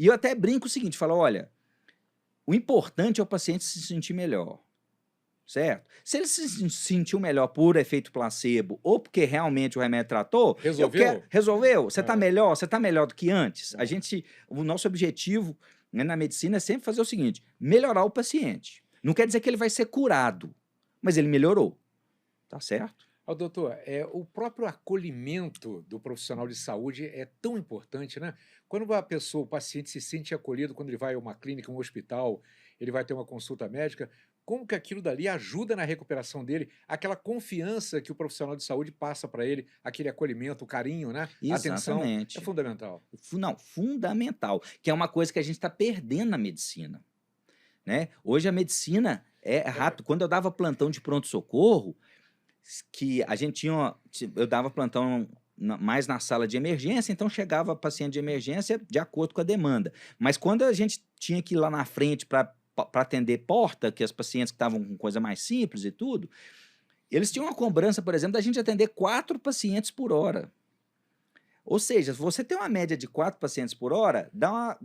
E eu até brinco o seguinte, falo, olha, o importante é o paciente se sentir melhor, certo? Se ele se sentiu melhor por efeito placebo ou porque realmente o remédio tratou, Resolveu? resolveu? Você está É, melhor? Você está melhor do que antes? é. O nosso objetivo, né, na medicina é sempre fazer o seguinte, melhorar o paciente. Não quer dizer que ele vai ser curado, mas ele melhorou, tá certo? Ó, doutor, o próprio acolhimento do profissional de saúde é tão importante, né? Quando a pessoa, o paciente se sente acolhido quando ele vai a uma clínica, um hospital, ele vai ter uma consulta médica, como que aquilo dali ajuda na recuperação dele, aquela confiança que o profissional de saúde passa para ele, aquele acolhimento, o carinho, né? A atenção, é Exatamente. fundamental. Não, fundamental, que é uma coisa que a gente está perdendo na medicina, né? Hoje a medicina é rápido. Quando eu dava plantão de pronto-socorro, que a gente eu dava plantão mais na sala de emergência, então chegava paciente de emergência de acordo com a demanda. Mas quando a gente tinha que ir lá na frente para atender porta, que as pacientes que estavam com coisa mais simples e tudo, eles tinham uma cobrança, por exemplo, da gente atender 4 pacientes por hora. Ou seja, se você tem uma média de 4 pacientes por hora, dá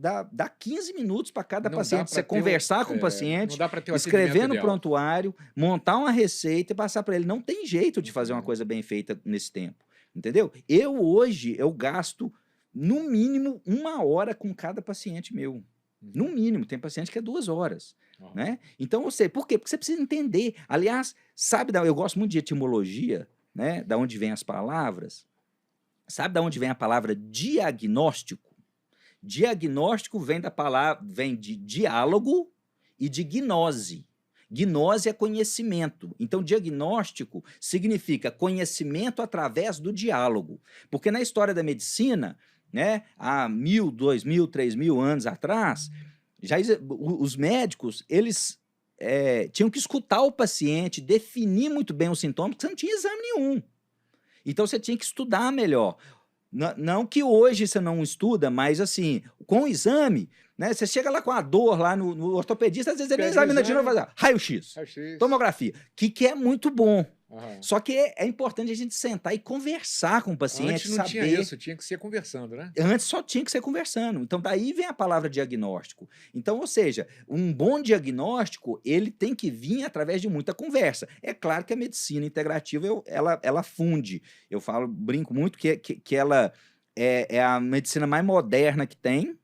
15 minutos para cada Não dá paciente. Você para ter o, conversar com o não paciente, dá para ter o atendimento escrever no ideal. prontuário, montar uma receita e passar para ele. Não tem jeito de fazer uma Uhum, coisa bem feita nesse tempo, entendeu? Hoje, eu gasto, no mínimo, 1 hora com cada paciente meu. No uhum, mínimo, tem paciente que é 2 horas, aham. né? Então, por quê? Porque você precisa entender. Aliás, eu gosto muito de etimologia, né? Da onde vêm as palavras. Sabe de onde vem a palavra diagnóstico? Diagnóstico vem de diálogo e de gnose. Gnose é conhecimento. Então, diagnóstico significa conhecimento através do diálogo. Porque na história da medicina, né, há 1000, 2000, 3000 anos atrás, os médicos, eles tinham que escutar o paciente, definir muito bem os sintomas, porque você não tinha exame nenhum. Então, você tinha que estudar melhor. Não que hoje você não estuda, mas assim, com o exame, né? Você chega lá com a dor lá no ortopedista, às vezes ele nem Pede o examina de novo, exame, faz raio-x, raio-x. tomografia, que é muito bom. Aham. Só que é importante a gente sentar e conversar com o paciente, Antes não tinha saber. isso, tinha que ser conversando, né? Antes só tinha que ser conversando. Então, daí vem a palavra diagnóstico. Então, ou seja, um bom diagnóstico, ele tem que vir através de muita conversa. É claro que a medicina integrativa, ela funde. Eu brinco muito que ela é a medicina mais moderna que tem,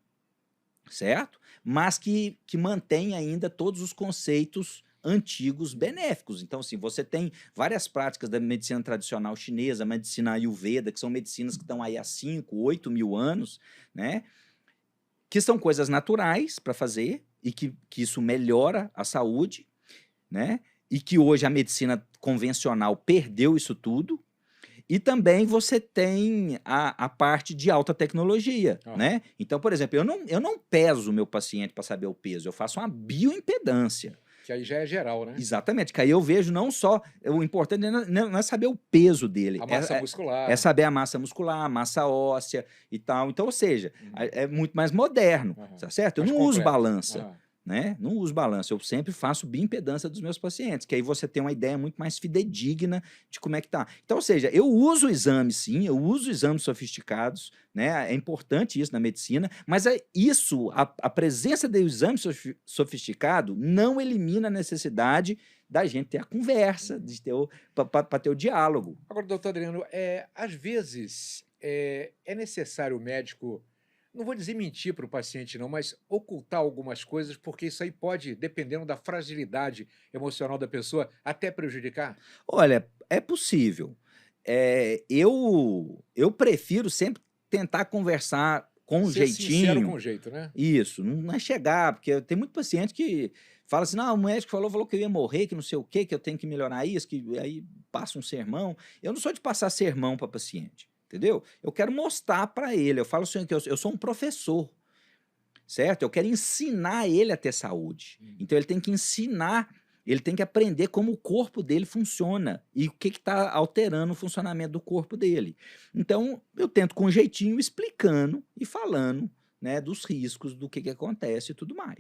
certo? Mas que mantém ainda todos os conceitos antigos benéficos. Então, assim, você tem várias práticas da medicina tradicional chinesa, a medicina Ayurveda, que são medicinas que estão aí há 5, 8 mil anos, né? Que são coisas naturais para fazer e que isso melhora a saúde, né? E que hoje a medicina convencional perdeu isso tudo. E também você tem a parte de alta tecnologia, Aham. né? Então, por exemplo, eu não peso o meu paciente para saber o peso, eu faço uma bioimpedância. Que aí já é geral, né? Exatamente, que aí eu vejo não só, o importante não é saber o peso dele, A massa é muscular. saber a massa muscular, a massa óssea e tal. Então, ou seja, Uhum, é muito mais moderno, aham. tá certo? Eu Mais não uso completo. balança, Aham. né? Não uso balança, eu sempre faço bioimpedância dos meus pacientes, que aí você tem uma ideia muito mais fidedigna de como é que tá. Então, ou seja, eu uso exames sim, eu uso exames sofisticados, né? É importante isso na medicina, mas a presença do exame sofisticado não elimina a necessidade da gente ter a conversa, Uhum. de ter para ter o diálogo. Agora, doutor Adriano, às vezes é necessário o médico, não vou dizer mentir para o paciente, não, mas ocultar algumas coisas, porque isso aí pode, dependendo da fragilidade emocional da pessoa, até prejudicar? Olha, é possível. Eu prefiro sempre tentar conversar com um Ser sincero jeitinho. com jeito, né? Isso, não é chegar, porque tem muito paciente que fala assim: "Não, o médico falou que eu ia morrer, que não sei o quê, que eu tenho que melhorar isso", que aí passa um sermão. Eu não sou de passar sermão para paciente, entendeu? Eu quero mostrar para ele, eu falo assim que eu sou um professor, certo? Eu quero ensinar ele a ter saúde. Uhum. Então ele tem que aprender como o corpo dele funciona e o que está alterando o funcionamento do corpo dele. Então, eu tento com jeitinho explicando e falando, né, dos riscos, do que acontece e tudo mais.